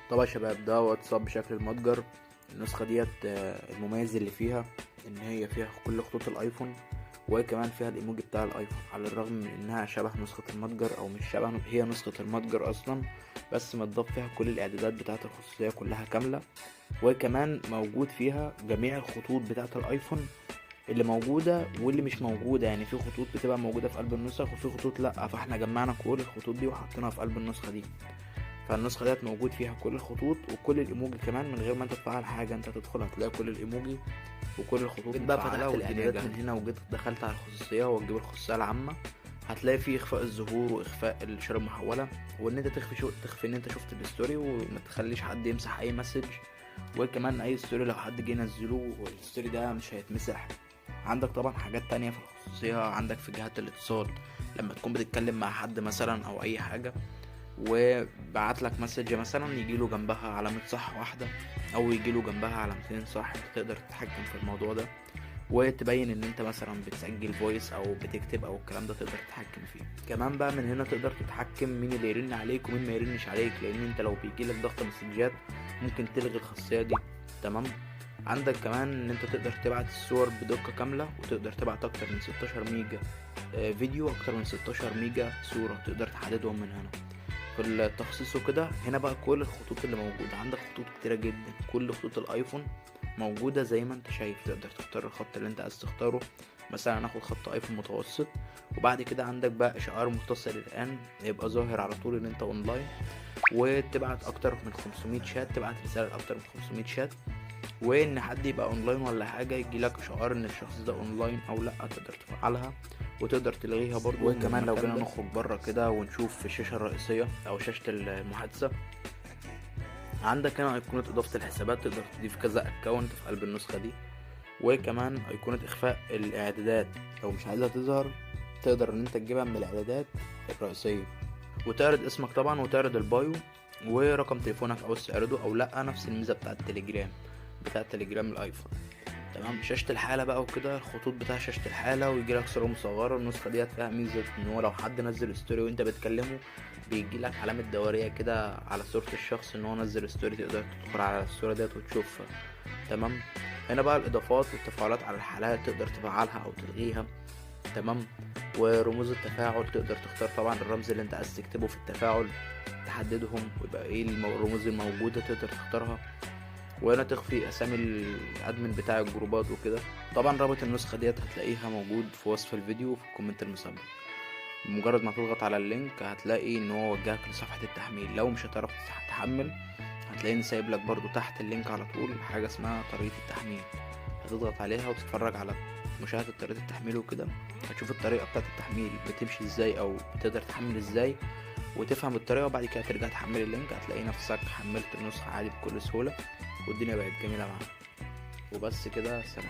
طبعا يا شباب ده واتساب بشكل المتجر. النسخة ديت المميز اللي فيها ان هي فيها كل خطوط الايفون، وكمان فيها الايموجي بتاع الايفون، على الرغم من انها شبه نسخة المتجر او مش شبه، هي نسخة المتجر اصلا، بس متضاف فيها كل الاعدادات بتاعة الخصوصية كلها كاملة. وكمان موجود فيها جميع الخطوط بتاعة الايفون اللي موجودة واللي مش موجودة، يعني في خطوط بتبقى موجودة في قلب النسخ وفي خطوط لأ، فاحنا جمعنا كل الخطوط دي وحطيناها في قلب النسخة دي. فالنسخة ديت موجود فيها كل الخطوط وكل الايموجي كمان من غير ما انت تفعل حاجة، انت تدخل هتلاقي كل الايموجي وكل الخطوط. جيت بقى فتحت الاعدادات من هنا وجيت دخلت على الخصوصية وتجيب الخصوصية العامة، هتلاقي فيه اخفاء الظهور واخفاء الاشارة المحولة، وان انت تخفي ان انت شفت الستوري وما تخليش حد يمسح اي مسج، وكمان اي ستوري لو حد جه ينزله والستوري ده مش هيتمسح. عندك طبعا حاجات تانية في الخصوصية، عندك في جهات الاتصال لما تكون بتتكلم مع حد مثلا او اي حاجة وبعت لك مسج مثلا يجيله جنبها علامة صح واحدة او يجيله جنبها علامتين صح، تقدر تتحكم في الموضوع ده وتبين ان انت مثلا بتسجل فويس او بتكتب او الكلام ده، تقدر تتحكم فيه. كمان بقى من هنا تقدر تتحكم مين اللي يرن عليك ومين ما يرنش عليك، لان انت لو بيجيلك ضغط مسجات ممكن تلغي الخاصية دي. تمام. عندك كمان ان انت تقدر تبعت الصور بدقة كاملة، وتقدر تبعت اكتر من 16 ميجا فيديو، اكتر من 16 ميجا صورة تقدر تحددهم من هنا في التخصيص وكده. هنا بقى كل الخطوط اللي موجودة عندك، خطوط كتيرة جدا، كل خطوط الايفون موجودة زي ما انت شايف، تقدر تختار الخط اللي انت عايز تختاره. مثلا هناخد خط ايفون متوسط، وبعد كده عندك بقى اشعار متصل الان يبقى ظاهر على طول ان انت اونلاين، وتبعت اكتر من 500 شات، تبعت رسالة اكتر من 500 شات، وان حد يبقى اونلاين ولا حاجة يجيلك اشعار ان الشخص ده اونلاين او لا، تقدر تفعلها وتقدر تلغيها برضو. وكمان لو جينا نخرج بره كده ونشوف في الشاشة الرئيسية او شاشة المحادثة، عندك هنا ايقونة اضافة الحسابات، تقدر تضيف كذا اكونت في قلب النسخة دي. وكمان ايقونة اخفاء الاعدادات لو مش عايزها تظهر، تقدر ان انت تجيبها من الاعدادات الرئيسية، وتعرض اسمك طبعا وتعرض البايو ورقم تليفونك او تعرضه او لا، نفس الميزة بتاعة التليجرام، بتاع تليجرام الايفون. تمام. شاشة الحالة بقى وكده، الخطوط بتاع شاشة الحالة، ويجيلك صورة مصغرة. النسخة ديت فيها ميزة ان هو لو حد نزل ستوري وانت بتكلمه بيجيلك علامة دورية كده على صورة الشخص ان هو نزل ستوري، تقدر تدخل على الصورة ديت وتشوفها. تمام. هنا بقى الاضافات والتفاعلات على الحالات، تقدر تفعلها او تلغيها. تمام. ورموز التفاعل تقدر تختار طبعا الرمز اللي انت عايز تكتبه في التفاعل، تحددهم ويبقى ايه الرموز الموجودة تقدر تختارها. وهنا تخفي اسامي الادمن بتاع الجروبات وكده. طبعا رابط النسخة ديت هتلاقيها موجود في وصف الفيديو وفي الكومنت المسبق. بمجرد ما تضغط على اللينك هتلاقي ان هو وجهك لصفحة التحميل. لو مش هتعرف تحمل هتلاقيني سايب لك برضو تحت اللينك على طول حاجة اسمها طريقة التحميل، هتضغط عليها وتتفرج على مشاهدة طريقة التحميل وكده، هتشوف الطريقة بتاعة التحميل بتمشي ازاي او بتقدر تحمل ازاي وتفهم الطريقة، وبعد كده ترجع تحمل اللينك هتلاقي نفسك حملت النسخة عادي بكل سهولة، والدنيا بقت جميلة معاك. وبس كده، سلام.